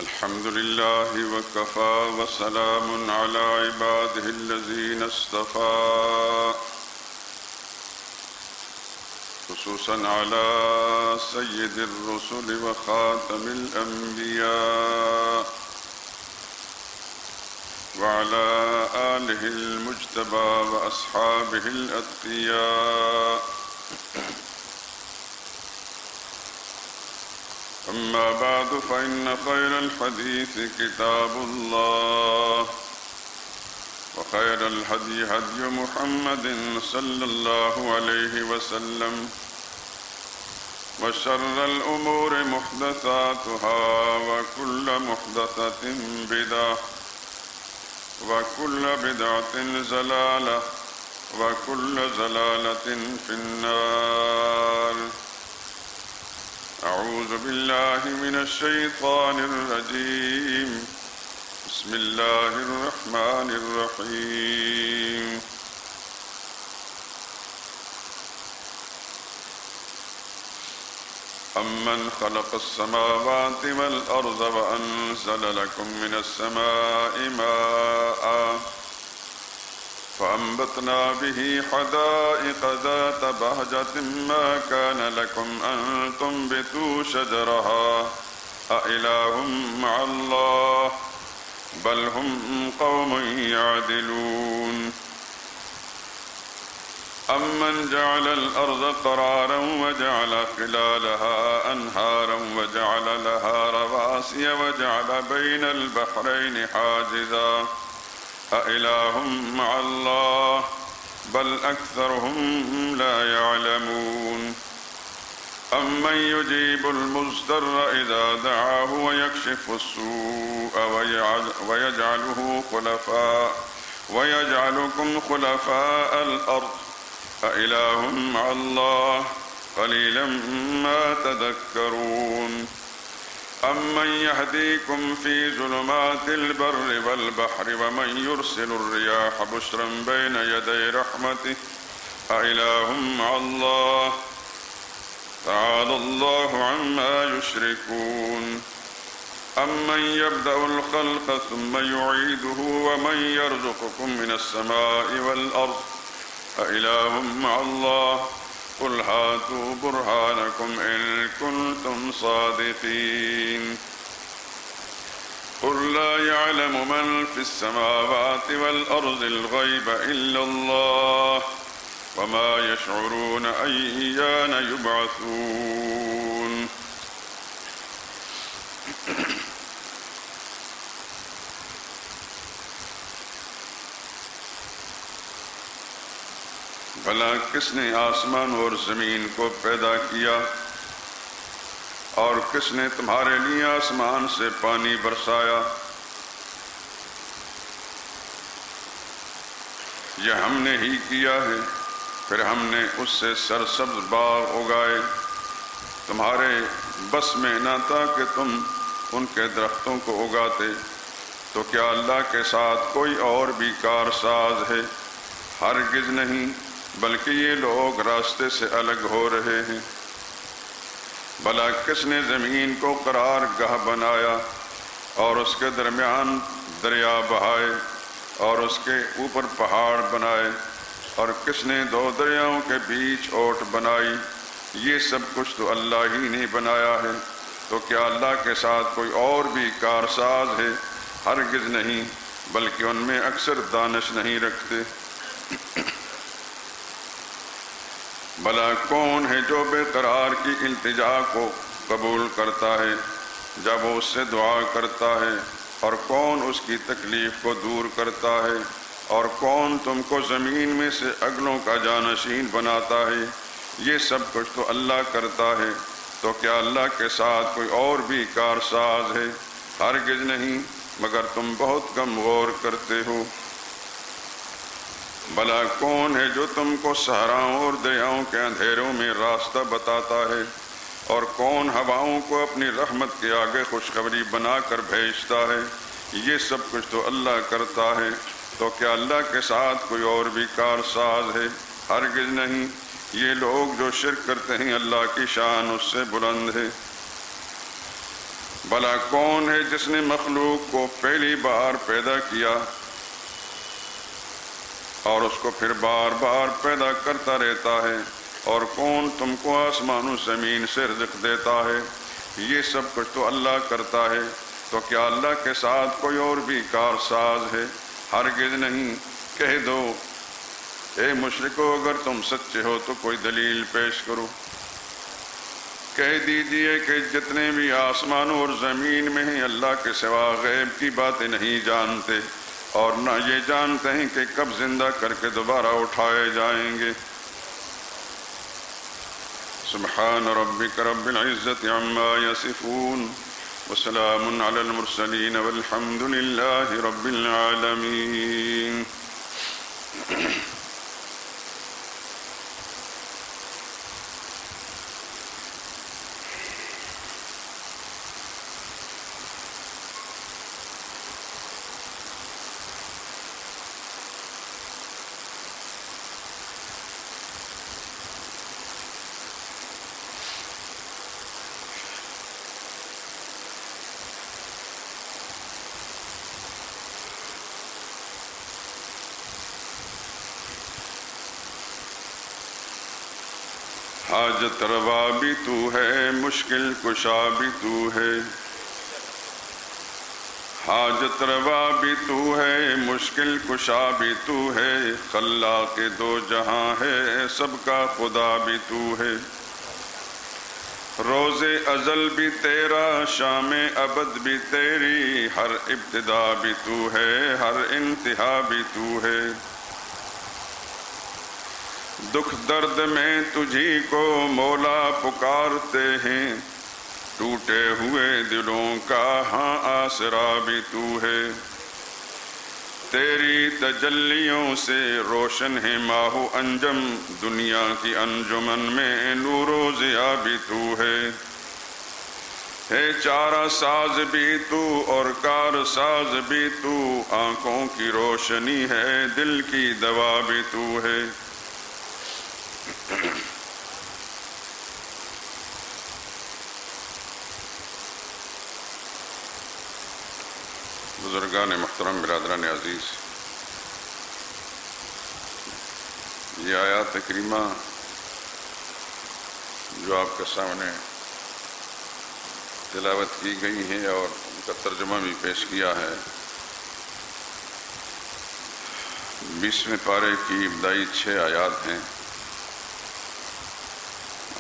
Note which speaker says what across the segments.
Speaker 1: الحمد لله وكفى وسلام على عباده الذين اصطفى خصوصا على سيد الرسل وخاتم الأنبياء وعلى آله المجتبى وأصحابه الأتقياء. أما بعد فإن خير الحديث كتاب الله وخير الهدي هدي محمد صلى الله عليه وسلم وشر الأمور محدثاتها وكل محدثة بدعة وكل بدعة ضلالة وكل ضلالة في النار. أعوذ بالله من الشيطان الرجيم. بسم الله الرحمن الرحيم. أمن خلق السماوات والأرض وأنزل لكم من السماء ماء فأنبتنا به حدائق ذات بهجة ما كان لكم أن تنبتوا شجرها أإله مع الله بل هم قوم يعدلون. أمن جعل الأرض قرارا وجعل خلالها أنهارا وجعل لها رواسي وجعل بين البحرين حاجزا أإله مع الله بل أكثرهم لا يعلمون. أمن يجيب المضطر إذا دعاه ويكشف السوء ويجعلكم خلفاء الأرض أإله مع الله قليلا ما تذكرون. أمن يهديكم في ظلمات البر والبحر ومن يرسل الرياح بشرا بين يدي رحمته أإله مع الله تعالى الله عما يشركون. أمن يبدأ الخلق ثم يعيده ومن يرزقكم من السماء والأرض أإله مع الله قل هاتوا برهانكم إن كنتم صادقين. قل لا يعلم من في السماوات والأرض الغيب إلا الله وما يشعرون أيان يبعثون. بھلا کس نے آسمان اور زمین کو پیدا کیا اور کس نے تمہارے لیے آسمان سے پانی برسایا؟ یہ ہم نے ہی کیا ہے، پھر ہم نے اس سے سرسبز باغ اگائے. تمہارے بس میں نہ تھا کہ تم ان کے درختوں کو اگاتے، تو کیا اللہ کے ساتھ کوئی اور بھی کارساز ہے؟ ہرگز نہیں، بلکہ یہ لوگ راستے سے الگ ہو رہے ہیں. بھلا کس نے زمین کو قرار گاہ بنایا اور اس کے درمیان دریا بہائے اور اس کے اوپر پہاڑ بنائے، اور کس نے دو دریاؤں کے بیچ اوٹ بنائی؟ یہ سب کچھ تو اللہ ہی نے بنایا ہے. تو کیا اللہ کے ساتھ کوئی اور بھی کارساز ہے؟ ہرگز نہیں، بلکہ ان میں اکثر دانش نہیں رکھتے. بھلا کون ہے جو بے قرار کی التجا کو قبول کرتا ہے جب وہ اس سے دعا کرتا ہے، اور کون اس کی تکلیف کو دور کرتا ہے، اور کون تم کو زمین میں سے اگلوں کا جانشین بناتا ہے؟ یہ سب کچھ تو اللہ کرتا ہے. تو کیا اللہ کے ساتھ کوئی اور بھی کارساز ہے؟ ہرگز نہیں، مگر تم بہت کم غور کرتے ہو. بھلا کون ہے جو تم کو صحراؤں اور دریاؤں کے اندھیروں میں راستہ بتاتا ہے، اور کون ہواؤں کو اپنی رحمت کے آگے خوشخبری بنا کر بھیجتا ہے؟ یہ سب کچھ تو اللہ کرتا ہے. تو کیا اللہ کے ساتھ کوئی اور بھی کارساز ہے؟ ہرگز نہیں. یہ لوگ جو شرک کرتے ہیں اللہ کی شان اس سے بلند ہے. بھلا کون ہے جس نے مخلوق کو پہلی بار پیدا کیا اور اس کو پھر بار بار پیدا کرتا رہتا ہے؟ اور کون تم کو آسمان و زمین سے رزق دیتا ہے؟ یہ سب کچھ تو اللہ کرتا ہے، تو کیا اللہ کے ساتھ کوئی اور بھی کارساز ہے؟ ہرگز نہیں۔ کہہ دو اے مشرکو اگر تم سچے ہو تو کوئی دلیل پیش کرو۔ کہہ دیجئے کہ جتنے بھی آسمانوں اور زمین میں ہیں اللہ کے سوا غیب کی باتیں نہیں جانتے، اور نہ یہ جانتے ہیں کہ کب زندہ کر کے دوبارہ اٹھائے جائیں گے۔ سبحان ربک رب العزت عما یصفون وسلام علی المرسلین والحمد للہ رب العالمین۔ حاجت روا بھی تو ہے، مشکل کشا بھی تو ہے۔ حاجت روا بھی تو ہے، مشکل کشا بھی تو ہے۔ خلاق دو جہاں ہے، سب کا خدا بھی تو ہے۔ روز ازل بھی تیرا، شام ابد بھی تیری۔ ہر ابتدا بھی تو ہے، ہر انتہا بھی تو ہے۔ دکھ درد میں تجھی کو مولا پکارتے ہیں، ٹوٹے ہوئے دلوں کا ہاں آسرا بھی تو ہے۔ تیری تجلیوں سے روشن ہے ماہ و انجم، دنیا کی انجمن میں نور و ضیاء بھی تو ہے چارہ ساز بھی تو اور کار ساز بھی تو، آنکھوں کی روشنی ہے، دل کی دوا بھی تو ہے۔ بزرگان محترم، برادران عزیز، یہ آیات کریمہ جو آپ کے سامنے تلاوت کی گئی ہیں اور ان کا ترجمہ بھی پیش کیا ہے، 20ویں پارے کی ابتدائی 6 آیات ہیں،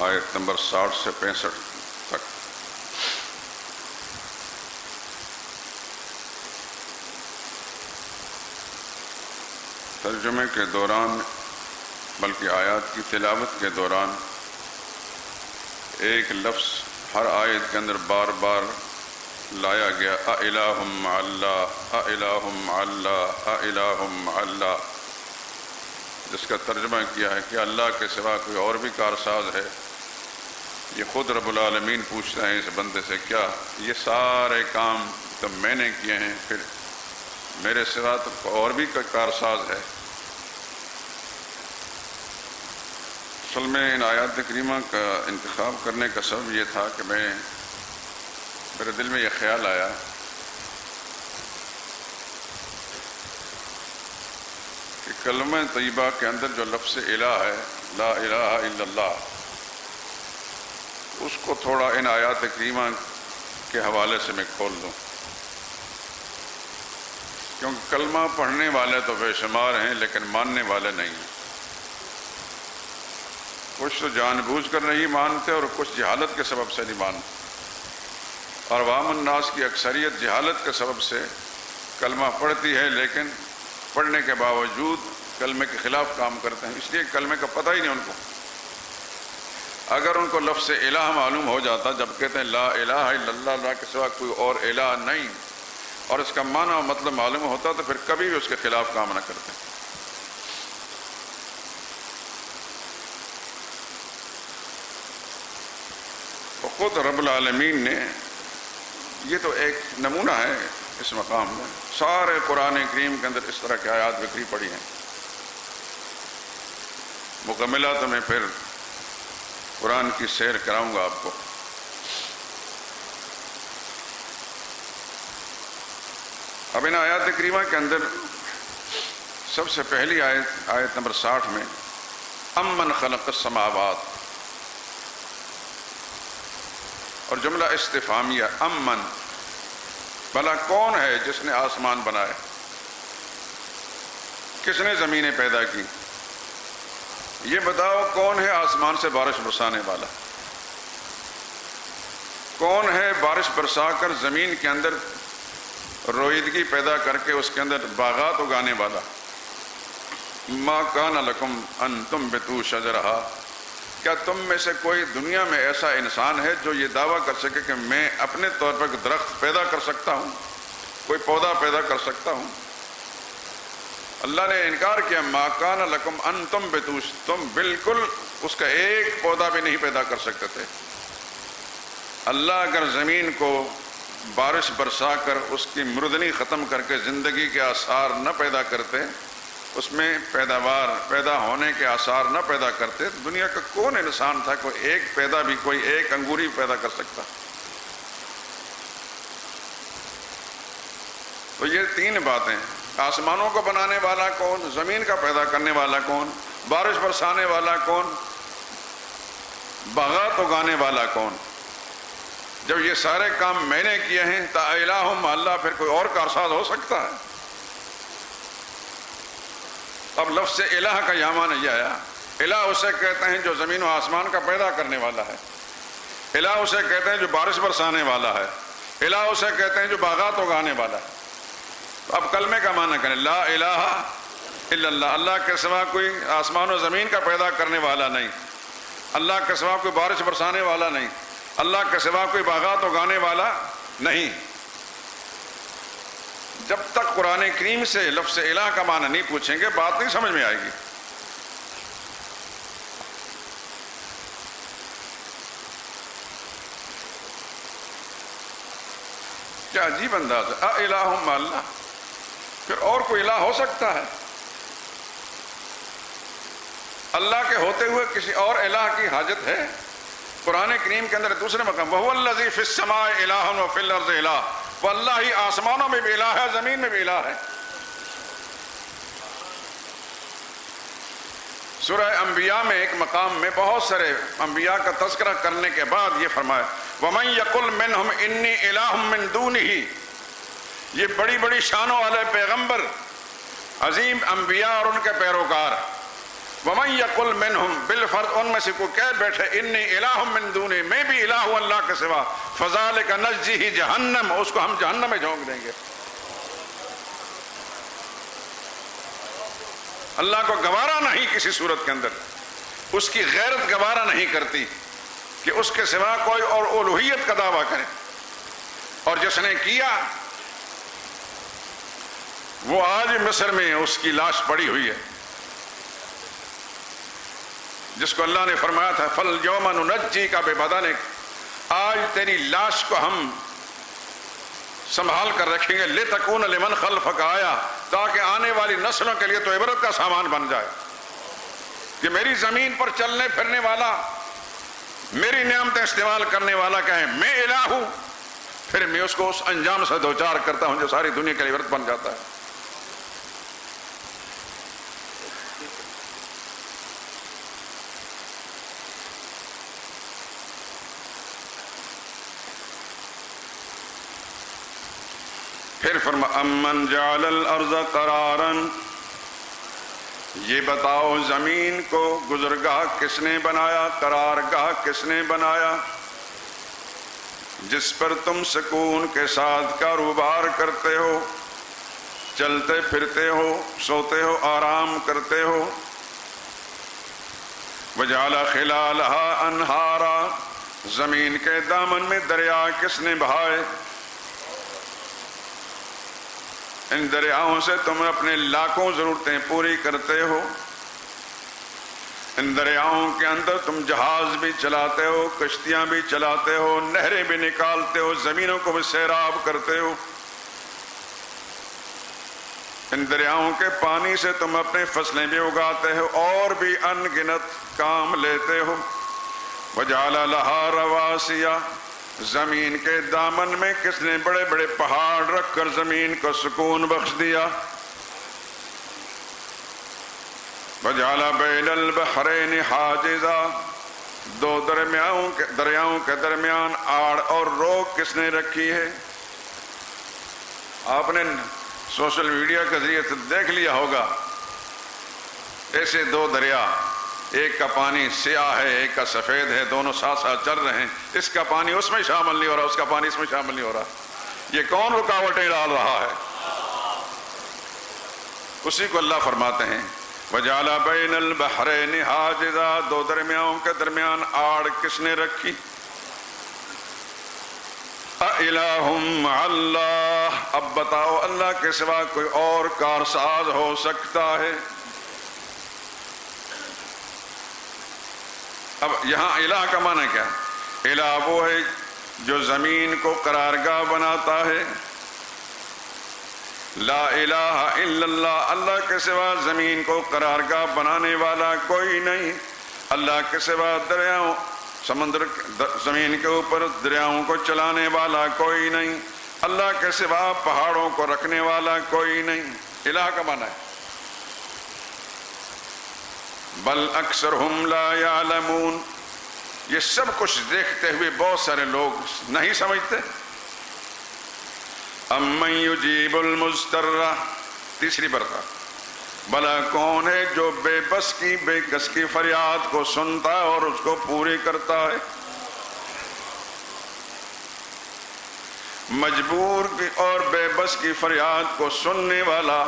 Speaker 1: آیت نمبر 60 سے 65 تک۔ ترجمے کے دوران، بلکہ آیات کی تلاوت کے دوران، ایک لفظ ہر آیت کے اندر بار بار لایا گیا، اَإِلَٰهٌ مَّعَ اللَّهِ اَإِلَٰهٌ مَّعَ اللَّهِ اَإِلَٰهٌ مَّعَ اللَّهِ، جس کا ترجمہ کیا ہے کہ اللہ کے سوا کوئی اور بھی کارساز ہے؟ یہ خود رب العالمین پوچھتے ہیں اس بندے سے، کیا یہ سارے کام تو میں نے کیے ہیں، پھر میرے سوا تو اور بھی کوئی کارساز ہے؟ اصل میں ان آیات کریمہ کا انتخاب کرنے کا سبب یہ تھا کہ میرے دل میں یہ خیال آیا کہ کلمہ طیبہ کے اندر جو لفظ الہ ہے، لا الہ الا اللہ، اس کو تھوڑا ان آیات کریمہ کے حوالے سے میں کھول دوں، کیونکہ کلمہ پڑھنے والے تو بے شمار ہیں لیکن ماننے والے نہیں ہیں۔ کچھ تو جان بوجھ کر نہیں مانتے اور کچھ جہالت کے سبب سے نہیں مانتے، اور عوام الناس کی اکثریت جہالت کے سبب سے کلمہ پڑھتی ہے لیکن پڑھنے کے باوجود کلمے کے خلاف کام کرتے ہیں، اس لیے کلمے کا پتہ ہی نہیں ان کو۔ اگر ان کو لفظ الہ معلوم ہو جاتا، جب کہتے ہیں لا الہ الا اللہ، اللہ کے سوا کوئی اور الہ نہیں، اور اس کا معنی و مطلب معلوم ہوتا تو پھر کبھی بھی اس کے خلاف کام نہ کرتے۔ تو خود رب العالمین نے، یہ تو ایک نمونہ ہے اس مقام میں، سارے قرآن کریم کے اندر اس طرح کی آیات بکھری پڑی ہیں، مکملہ تو میں پھر قرآن کی سیر کراؤں گا آپ کو۔ اب ان آیات کریمہ کے اندر سب سے پہلی آیت نمبر 60 میں امن خلق السماوات اور جملہ استفہامیہ امن، بھلا کون ہے جس نے آسمان بنائے، کس نے زمینیں پیدا کی، یہ بتاؤ کون ہے آسمان سے بارش برسانے والا، کون ہے بارش برسا کر زمین کے اندر رویدگی پیدا کر کے اس کے اندر باغات اگانے والا۔ ما کان لکم ان تنبتوا شجرہا، کیا تم میں سے کوئی دنیا میں ایسا انسان ہے جو یہ دعویٰ کر سکے کہ میں اپنے طور پر درخت پیدا کر سکتا ہوں، کوئی پودا پیدا کر سکتا ہوں؟ اللہ نے انکار کیا، ما کان لکم ان تنبتوا، تم بالکل اس کا ایک پودا بھی نہیں پیدا کر سکتے تھے۔ اللہ اگر زمین کو بارش برسا کر اس کی مردنی ختم کر کے زندگی کے آثار نہ پیدا کرتے، اس میں پیداوار پیدا ہونے کے آثار نہ پیدا کرتے، دنیا کا کون انسان تھا کوئی ایک پیدا بھی، کوئی ایک انگوری پیدا کر سکتا؟ تو یہ تین باتیں، آسمانوں کو بنانے والا کون، زمین کا پیدا کرنے والا کون، بارش برسانے والا کون، باغات اگانے والا کون؟ جب یہ سارے کام میں نے کیے ہیں تا الہم اللہ، پھر کوئی اور کارساز ہو سکتا ہے؟ اب لفظ الہ کا یہاں معنی یہ آیا، الہ اسے کہتے ہیں جو زمین و آسمان کا پیدا کرنے والا ہے، الہ اسے کہتے ہیں جو بارش برسانے والا ہے، الہ اسے کہتے ہیں جو باغات اگانے والا ہے۔ اب کلمے کا معنی کریں، لا الہ الا اللہ، اللہ کے سوا کوئی آسمان و زمین کا پیدا کرنے والا نہیں، اللہ کے سوا کوئی بارش برسانے والا نہیں، اللہ کے سوا کوئی باغات اگانے والا نہیں۔ جب تک قرآن کریم سے لفظ الہ کا معنی نہیں پوچھیں گے بات نہیں سمجھ میں آئے گی۔ کیا عجیب انداز ہے، الہ مع اللہ، پھر اور کوئی الہ ہو سکتا ہے؟ اللہ کے ہوتے ہوئے کسی اور الہ کی حاجت ہے؟ قرآن کریم کے اندر دوسرے مقام وَهُوَ الَّذِي فِي السَّمَاءِ إِلَٰهٌ وَفِي الْأَرْضِ إِلَٰهٌ، وہ اللہ ہی آسمانوں میں بھی الہ ہے، زمین میں بھی الہ ہے۔ سورہ انبیاء میں ایک مقام میں بہت سارے انبیاء کا تذکرہ کرنے کے بعد یہ فرمایا وَمَن يَقُلْ مِنْهُمْ إِنِّي إِلَٰهٌ مِّن دُونِهِ، یہ بڑی بڑی شانوں والے پیغمبر، عظیم انبیاء اور ان کے پیروکار، وَمَن يَقُلْ مِنْهُمْ بالفرض، ان میں سے کوئی کہہ بیٹھے انی الہ من دونہ، میں بھی الہ ہوں اللہ کے سوا، فذلک نجزیہ جہنم، اس کو ہم جہنم میں جھونک دیں گے۔ اللہ کو گوارا نہیں کسی صورت کے اندر، اس کی غیرت گوارا نہیں کرتی کہ اس کے سوا کوئی اور الوہیت کا دعویٰ کرے، اور جس نے کیا وہ آج مصر میں اس کی لاش پڑی ہوئی ہے، جس کو اللہ نے فرمایا تھا فَالْيَوْمَ نُنَجِّيكَ بِبَدَنِكَ، آج تیری لاش کو ہم سنبھال کر رکھیں گے، لِتَكُونَ لِمَنْ خَلْفَكَ آیا، تاکہ آنے والی نسلوں کے لیے تو عبرت کا سامان بن جائے کہ میری زمین پر چلنے پھرنے والا، میری نعمتیں استعمال کرنے والا کہیں میں الہ ہوں، پھر میں اس کو اس انجام سے دوچار کرتا ہوں جو ساری دنیا کے لیے عبرت بن جاتا ہے۔ پھر فرما امن جعل الارض قرارا، یہ بتاؤ زمین کو گزرگاہ کس نے بنایا، قرارگاہ کس نے بنایا، جس پر تم سکون کے ساتھ کاروبار کرتے ہو، چلتے پھرتے ہو، سوتے ہو، آرام کرتے ہو۔ وجعل خلالها انہارا، زمین کے دامن میں دریا کس نے بہائے، ان دریاؤں سے تم اپنے لاکھوں ضرورتیں پوری کرتے ہو، ان دریاؤں کے اندر تم جہاز بھی چلاتے ہو، کشتیاں بھی چلاتے ہو، نہریں بھی نکالتے ہو، زمینوں کو بھی سیراب کرتے ہو، ان دریاؤں کے پانی سے تم اپنے فصلیں بھی اگاتے ہو اور بھی ان گنت کام لیتے ہو۔ وجعل لها رواسیا، زمین کے دامن میں کس نے بڑے بڑے پہاڑ رکھ کر زمین کو سکون بخش دیا. وَجَعَلَ بَيْنَ الْبَحْرَيْنِ حَاجِزًا، دو دریاؤں کے درمیان آڑ اور روک کس نے رکھی ہے؟ آپ نے سوشل میڈیا کے ذریعے سے دیکھ لیا ہوگا ایسے دو دریا، ایک کا پانی سیاہ ہے ایک کا سفید ہے، دونوں ساتھ ساتھ چل رہے ہیں، اس کا پانی اس میں شامل نہیں ہو رہا، اس کا پانی اس میں شامل نہیں ہو رہا. یہ کون رکاوٹیں ڈال رہا ہے؟ اسی کو اللہ فرماتے ہیں وَجَعَلَ بَيْنَ الْبَحْرَيْنِ حَاجِزًا، دو دریاؤں کے درمیان آڑ کس نے رکھی؟ أَإِلَٰهٌ مَّعَ اللَّهِ، اب بتاؤ اللہ کے سوا کوئی اور کارساز ہو سکتا ہے؟ اب یہاں الہ کا معنی کیا ہے؟ الہ وہ ہے جو زمین کو قرارگاہ بناتا ہے. لا الہ الا اللہ، اللہ کے سوا زمین کو قرارگاہ بنانے والا کوئی نہیں. اللہ کے سوا دریاؤں زمین کے اوپر دریاؤں کو چلانے والا کوئی نہیں. اللہ کے سوا پہاڑوں کو رکھنے والا کوئی نہیں. الہ کا معنی ہے بل اکثرہم لا یعلمون، یہ سب کچھ دیکھتے ہوئے بہت سارے لوگ نہیں سمجھتے. امن یجیب المضطر، تیسری برقع، بھلا کون ہے جو بے بس کی بے کس کی فریاد کو سنتا ہے اور اس کو پوری کرتا ہے. مجبور کی اور بے بس کی فریاد کو سننے والا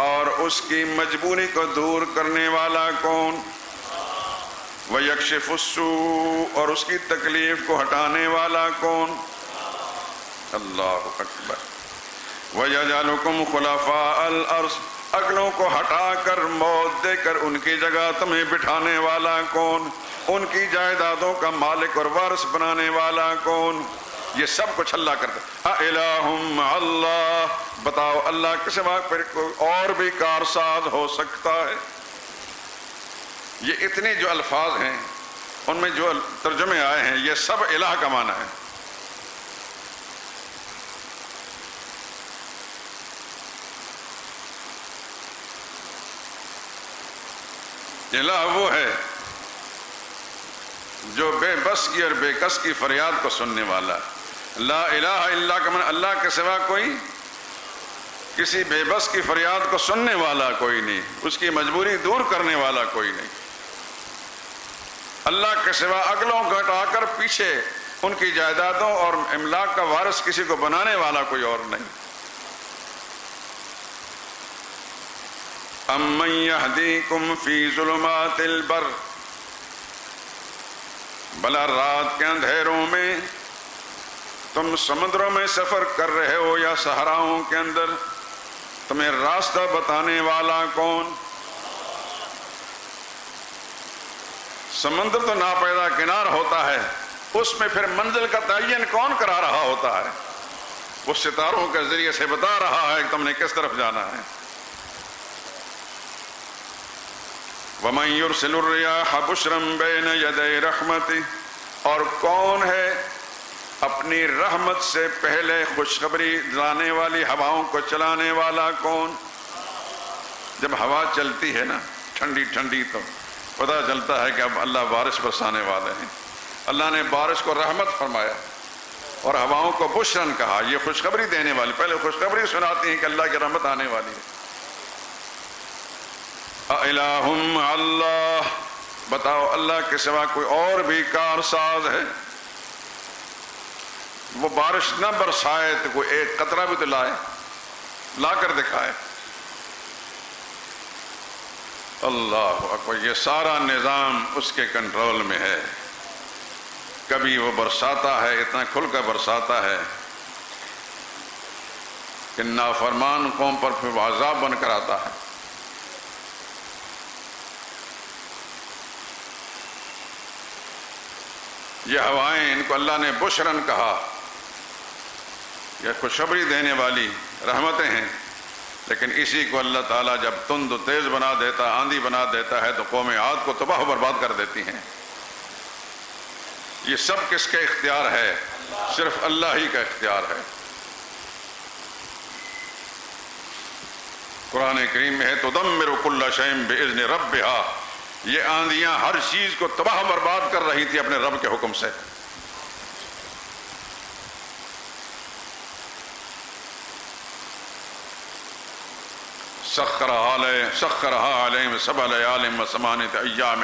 Speaker 1: اور اس کی مجبوری کو دور کرنے والا کون؟ وَيَكْشِفُ السُّوءَ، اور اس کی تکلیف کو ہٹانے والا کون؟ اللہ اکبر. وَيَجْعَلُكُمْ خُلَفَاءَ الْأَرْضِ، عقلوں کو ہٹا کر موت دے کر ان کی جگہ تمہیں بٹھانے والا کون؟ ان کی جائیدادوں کا مالک اور وارث بنانے والا کون؟ یہ سب کچھ اللہ کرتا ہے. اِلَٰهٌ مَّعَ اللَّهِ، بتاؤ اللہ کے سوا پھر کوئی اور بھی کارساز ہو سکتا ہے؟ یہ اتنے جو الفاظ ہیں ان میں جو ترجمے آئے ہیں یہ سب الہ کا معنی ہے. الہ وہ ہے جو بے بس کی اور بے کس کی فریاد کو سننے والا. لا الہ الا کا معنی اللہ کے سوا کوئی کسی بے بس کی فریاد کو سننے والا کوئی نہیں، اس کی مجبوری دور کرنے والا کوئی نہیں. اللہ کے سوا عقلوں کو ہٹا کر پیچھے ان کی جائیدادوں اور املاک کا وارث کسی کو بنانے والا کوئی اور نہیں. امن یہدیکم فی ظلمات البر، بھلا رات کے اندھیروں میں تم سمندروں میں سفر کر رہے ہو یا صحراؤں کے اندر، تمہیں راستہ بتانے والا کون؟ سمندر تو ناپیدا کنار ہوتا ہے، اس میں پھر منزل کا تعین کون کرا رہا ہوتا ہے؟ وہ ستاروں کے ذریعے سے بتا رہا ہے کہ تم نے کس طرف جانا ہے. وَمَن يُرْسِلُ الرِّيَاحَ بُشْرًا بَيْنَ يَدَيْ رَحْمَتِهِ، اور کون ہے اپنی رحمت سے پہلے خوشخبری لانے والی ہواؤں کو چلانے والا کون؟ جب ہوا چلتی ہے نا ٹھنڈی ٹھنڈی تو پتہ چلتا ہے کہ اب اللہ بارش برسانے والے ہیں. اللہ نے بارش کو رحمت فرمایا اور ہواؤں کو بشرن کہا، یہ خوشخبری دینے والی، پہلے خوشخبری سناتی ہیں کہ اللہ کی رحمت آنے والی ہے. اِلَٰهٌ مَّعَ اللَّهِ، بتاؤ اللہ کے سوا کوئی اور بھی کارساز ہے؟ وہ بارش نہ برسائے تو کوئی ایک قطرہ بھی تو لائے، لا کر دکھائے. اللہ اکبر. یہ سارا نظام اس کے کنٹرول میں ہے. کبھی وہ برساتا ہے، اتنا کھل کر برساتا ہے کہ نافرمان قوم پر پھر وہ عذاب بن کر آتا ہے. یہ ہوائیں، ان کو اللہ نے بشرن کہا، یہ خوشخبری دینے والی رحمتیں ہیں. لیکن اسی کو اللہ تعالیٰ جب تند و تیز بنا دیتا، آندھی بنا دیتا ہے تو قوم عاد کو تباہ و برباد کر دیتی ہیں. یہ سب کس کے اختیار ہے؟ صرف اللہ ہی کا اختیار ہے۔ قرآن کریم میں ہے تدمر کل شیء باذن ربھا، یہ آندیاں ہر چیز کو تباہ برباد کر رہی تھی اپنے رب کے حکم سے۔ سخرها علیہم 7 لیال و8 ایام،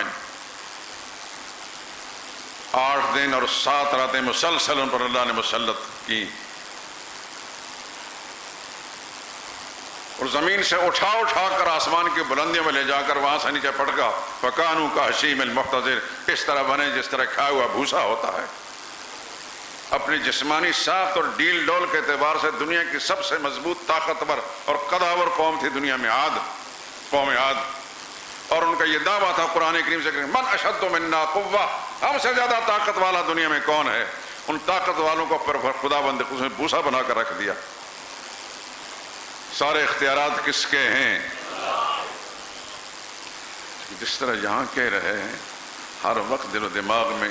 Speaker 1: 8 دن اور 7 راتیں مسلسل ان پر اللہ نے مسلط کی، اور زمین سے اٹھا اٹھا کر آسمان کی بلندیوں میں لے جا کر وہاں سے نیچے پٹکا، فکانوا کحشیم المحتضر، اس طرح بنے جس طرح کھایا ہوا بھوسا ہوتا ہے۔ اپنی جسمانی ساخت اور ڈیل ڈول کے اعتبار سے دنیا کی سب سے مضبوط، طاقتور اور قداور قوم تھی دنیا میں قوم عاد، اور ان کا یہ دعویٰ تھا قرآن کریم سے کہ من اشد منا قوہ، ہم سے زیادہ طاقت والا دنیا میں کون ہے؟ ان طاقت والوں کو پر خدا بند اس نے بھوسا بنا کر رکھ دیا۔ سارے اختیارات کس کے ہیں؟ جس طرح یہاں کہہ رہے ہیں، ہر وقت دل و دماغ میں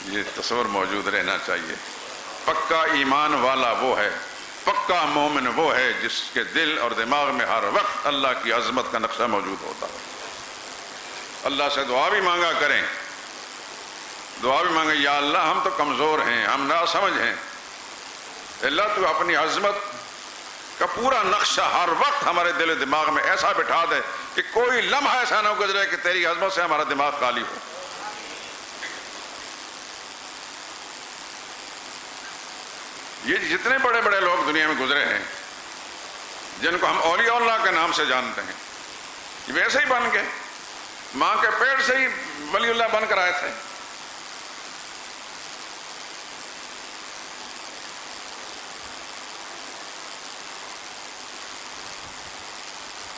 Speaker 1: یہ تصور موجود رہنا چاہیے، پکا ایمان والا وہ ہے، پکا مومن وہ ہے جس کے دل اور دماغ میں ہر وقت اللہ کی عظمت کا نقشہ موجود ہوتا ہے۔ اللہ سے دعا بھی مانگا کریں، دعا بھی مانگیں، یا اللہ ہم تو کمزور ہیں، ہم ناسمجھ ہیں، اللہ تو اپنی عظمت کا پورا نقشہ ہر وقت ہمارے دل و دماغ میں ایسا بٹھا دے کہ کوئی لمحہ ایسا نہ گزرے کہ تیری عظمت سے ہمارا دماغ خالی ہو۔ یہ جتنے بڑے بڑے لوگ دنیا میں گزرے ہیں جن کو ہم اولیاء اللہ کے نام سے جانتے ہیں، یہ ویسے ہی بن گئے، ماں کے پیٹ سے ہی ولی اللہ بن کر آئے تھے۔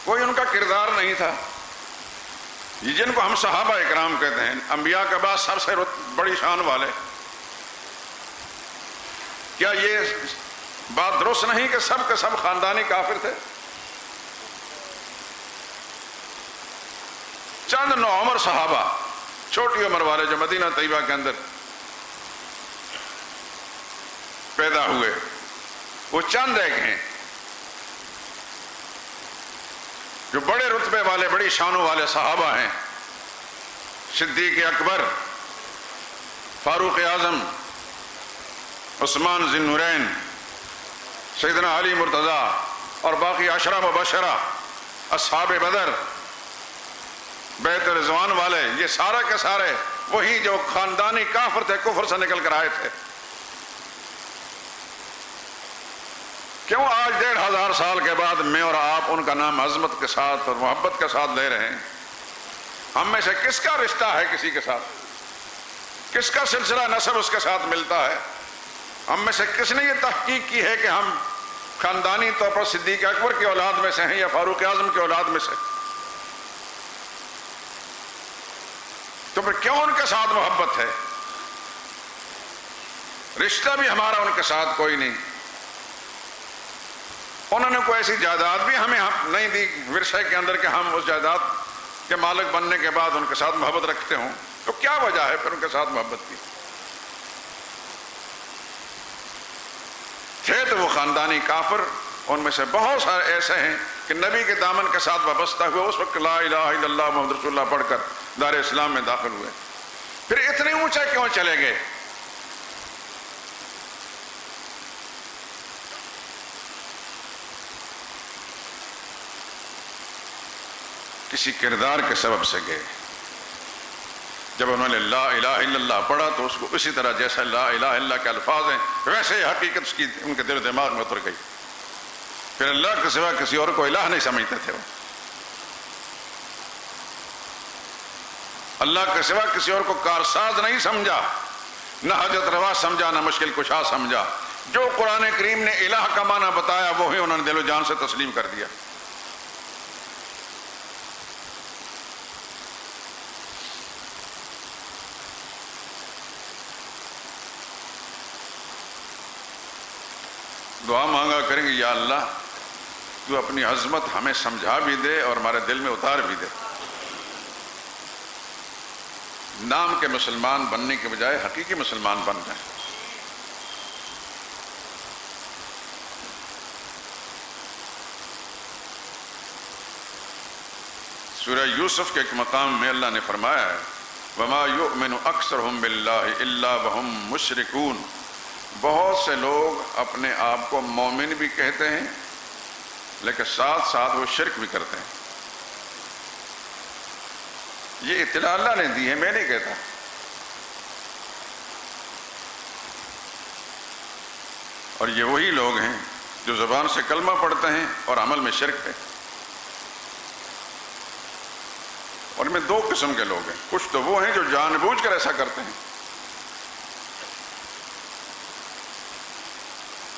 Speaker 1: کوئی ان کا کردار نہیں تھا۔ یہ جن کو ہم صحابہ اکرام کہتے ہیں، انبیاء کے بعد سب سے بڑی شان والے، کیا یہ بات درست نہیں کہ سب کے سب خاندانی کافر تھے؟ چند نوعمر صحابہ، چھوٹی عمر والے جو مدینہ طیبہ کے اندر پیدا ہوئے، وہ چند ایک ہیں جو بڑے رتبے والے، بڑی شانوں والے صحابہ ہیں۔ صدیق اکبر، فاروق اعظم، عثمان ذی النورین، سیدنا علی مرتضیٰ اور باقی عشرہ مبشرہ، اصحاب بدر، بیت رضوان والے، یہ سارے کے سارے وہی جو خاندانی کافر تھے، کفر سے نکل کر آئے تھے۔ کیوں آج 1500 سال کے بعد میں اور آپ ان کا نام عظمت کے ساتھ اور محبت کے ساتھ لے رہے ہیں؟ ہم میں سے کس کا رشتہ ہے کسی کے ساتھ؟ کس کا سلسلہ نسب اس کے ساتھ ملتا ہے؟ ہم میں سے کس نے یہ تحقیق کی ہے کہ ہم خاندانی طور پر صدیق اکبر کی اولاد میں سے ہیں یا فاروق اعظم کی اولاد میں سے؟ تو پھر کیوں ان کے ساتھ محبت ہے؟ رشتہ بھی ہمارا ان کے ساتھ کوئی نہیں۔ انہوں نے کوئی ایسی جائیداد بھی ہمیں نہیں دی ورثے کے اندر کہ ہم اس جائیداد کے مالک بننے کے بعد ان کے ساتھ محبت رکھتے ہوں، تو کیا وجہ ہے پھر ان کے ساتھ محبت کی؟ تھے تو وہ خاندانی کافر، ان میں سے بہت سارے ایسے ہیں کہ نبی کے دامن کے ساتھ وابستہ ہوئے، اس وقت لا الہ الا اللہ محمد رسول اللہ پڑھ کر دار اسلام میں داخل ہوئے۔ پھر اتنے اونچے کیوں چلے گئے؟ کسی کردار کے سبب سے گئے۔ جب انہوں نے لا الہ الا اللہ پڑھا تو اس کو اسی طرح جیسا لا الہ الا اللہ کے الفاظ ہیں ویسے ہی حقیقت اس کی ان کے دل و دماغ میں اتر گئی۔ پھر اللہ کے سوا کسی اور کو الہ نہیں سمجھتے تھے وہ، اللہ کے سوا کسی اور کو کارساز نہیں سمجھا، نہ حاجت روا سمجھا، نہ مشکل کشا سمجھا۔ جو قرآن کریم نے الہ کا معنی بتایا وہی انہوں نے دل و جان سے تسلیم کر دیا۔ دعا مانگا کریں گے، یا اللہ تو اپنی عظمت ہمیں سمجھا بھی دے اور ہمارے دل میں اتار بھی دے۔ نام کے مسلمان بننے کے بجائے حقیقی مسلمان بن جائیں۔ سورہ یوسف کے ایک مقام میں اللہ نے فرمایا ہے وَمَا يُؤْمِنُ أَكْثَرُهُمْ بِاللَّهِ إِلَّا وَهُمْ مُشْرِكُونَ، بہت سے لوگ اپنے آپ کو مومن بھی کہتے ہیں لیکن ساتھ ساتھ وہ شرک بھی کرتے ہیں۔ یہ اطلاع اللہ نے دی ہے، میں نہیں کہتا۔ اور یہ وہی لوگ ہیں جو زبان سے کلمہ پڑھتے ہیں اور عمل میں شرک ہے۔ اور میں دو قسم کے لوگ ہیں، کچھ تو وہ ہیں جو جان بوجھ کر ایسا کرتے ہیں،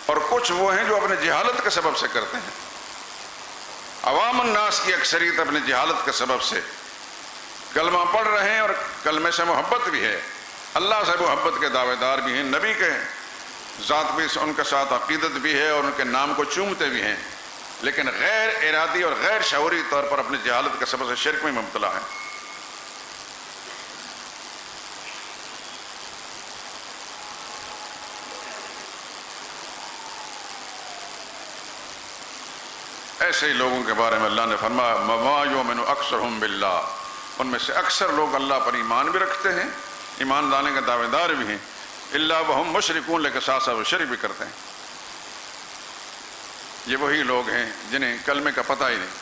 Speaker 1: اور کچھ وہ ہیں جو اپنے جہالت کے سبب سے کرتے ہیں۔ عوام الناس کی اکثریت اپنے جہالت کے سبب سے کلمہ پڑھ رہے ہیں اور کلمے سے محبت بھی ہے، اللہ سے محبت کے دعوے دار بھی ہیں، نبی کے ذات بھی ان کے ساتھ عقیدت بھی ہے اور ان کے نام کو چومتے بھی ہیں، لیکن غیر ارادی اور غیر شعوری طور پر اپنی جہالت کے سبب سے شرک میں مبتلا ہے۔ ایسے ہی لوگوں کے بارے میں اللہ نے فرمایا وَمَا يُؤْمِنُ أَكْثَرُهُمْ بِاللَّهِ، ان میں سے اکثر لوگ اللہ پر ایمان بھی رکھتے ہیں، ایمان لانے کے دعوے دار بھی ہیں، إِلَّا وَهُمْ مُشْرِكُونَ، لیکن ساتھ ساتھ وہ شرک بھی کرتے ہیں۔ یہ وہی لوگ ہیں جنہیں کلمے کا پتہ ہی نہیں۔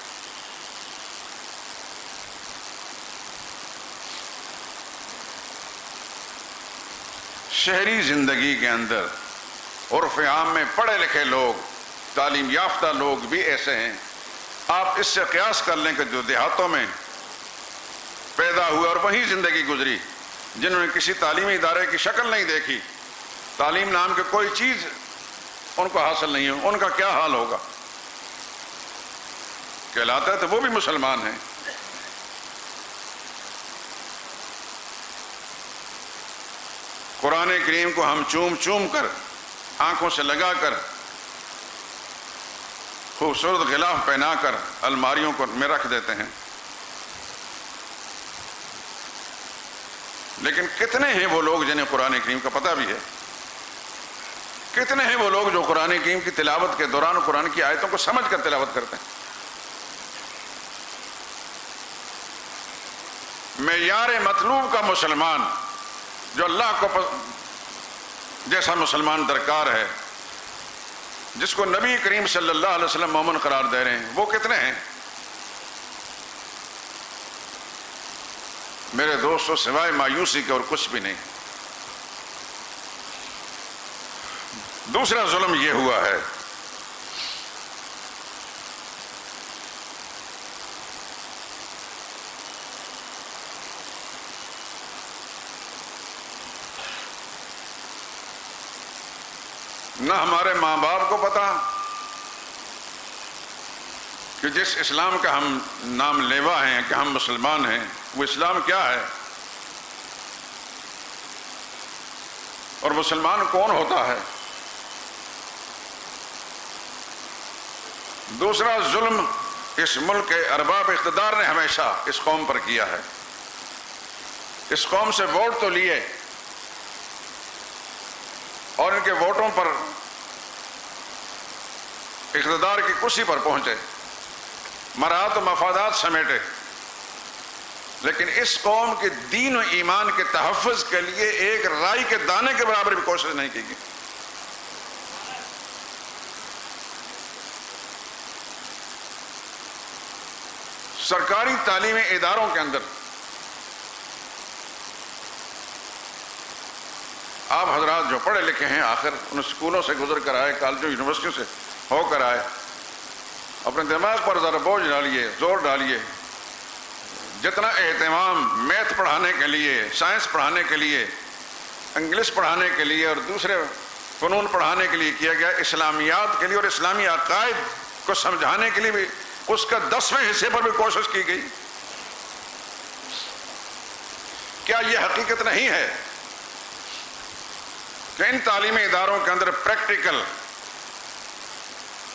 Speaker 1: شہری زندگی کے اندر عرف عام میں پڑھے لکھے لوگ، تعلیم یافتہ لوگ بھی ایسے ہیں، آپ اس سے قیاس کر لیں کہ جو دیہاتوں میں پیدا ہوئے اور وہیں زندگی گزری، جنہوں نے کسی تعلیمی ادارے کی شکل نہیں دیکھی، تعلیم نام کی کوئی چیز ان کو حاصل نہیں ہو، ان کا کیا حال ہوگا؟ کہلاتا ہے تو وہ بھی مسلمان ہیں۔ قرآن کریم کو ہم چوم چوم کر، آنکھوں سے لگا کر، خوبصورت غلاف پہنا کر الماریوں کو میں رکھ دیتے ہیں، لیکن کتنے ہیں وہ لوگ جنہیں قرآن کریم کا پتہ بھی ہے؟ کتنے ہیں وہ لوگ جو قرآن کریم کی تلاوت کے دوران قرآن کی آیتوں کو سمجھ کر تلاوت کرتے ہیں؟ معیار مطلوب کا مسلمان، جو اللہ کو جیسا مسلمان درکار ہے، جس کو نبی کریم صلی اللہ علیہ وسلم مومن قرار دے رہے ہیں، وہ کتنے ہیں؟ میرے دوستوں، سوائے مایوسی کے اور کچھ بھی نہیں۔ دوسرا ظلم یہ ہوا ہے نہ ہمارے ماں باپ کو پتا کہ جس اسلام کا ہم نام لیوا ہیں کہ ہم مسلمان ہیں، وہ اسلام کیا ہے اور مسلمان کون ہوتا ہے۔ دوسرا ظلم اس ملک کے ارباب اقتدار نے ہمیشہ اس قوم پر کیا ہے۔ اس قوم سے ووٹ تو لیے اور ان کے ووٹوں پر اقتدار کی کرسی پر پہنچے، مراد و مفادات سمیٹے، لیکن اس قوم کے دین و ایمان کے تحفظ کے لیے ایک رائی کے دانے کے برابر بھی کوشش نہیں کی گئی۔ سرکاری تعلیمی اداروں کے اندر آپ حضرات جو پڑھے لکھے ہیں، آخر ان اسکولوں سے گزر کر آئے، کالجوں یونیورسٹیوں سے ہو کر آئے، اپنے دماغ پر ذرا بوجھ ڈالیے، زور ڈالیے، جتنا اہتمام میتھ پڑھانے کے لیے، سائنس پڑھانے کے لیے، انگلش پڑھانے کے لیے اور دوسرے فنون پڑھانے کے لیے کیا گیا، اسلامیات کے لیے اور اسلامی عقائد کو سمجھانے کے لیے بھی اس کا 10ویں حصے پر بھی کوشش کی گئی۔ کیا یہ حقیقت نہیں ہے کہ ان تعلیمی اداروں کے اندر پریکٹیکل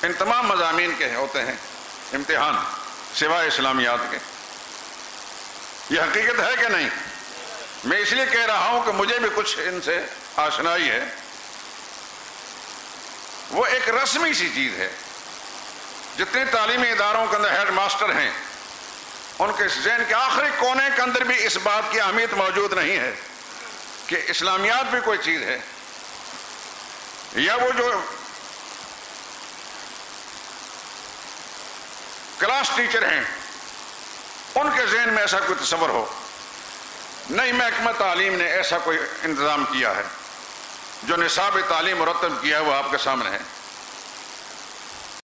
Speaker 1: ان تمام مضامین کے ہوتے ہیں امتحان سوائے اسلامیات کے؟ یہ حقیقت ہے کہ نہیں؟ میں اس لیے کہہ رہا ہوں کہ مجھے بھی کچھ ان سے آشنائی ہے۔ وہ ایک رسمی سی چیز ہے۔ جتنے تعلیمی اداروں کے اندر ہیڈ ماسٹر ہیں ان کے ذہن کے آخری کونے کے اندر بھی اس بات کی اہمیت موجود نہیں ہے کہ اسلامیات بھی کوئی چیز ہے، یا وہ جو کلاس ٹیچر ہیں ان کے ذہن میں ایسا کوئی تصور ہو۔ نہیں، محکمہ تعلیم نے ایسا کوئی انتظام کیا ہے، جو نصاب تعلیم مرتب کیا ہے وہ آپ کے سامنے ہے۔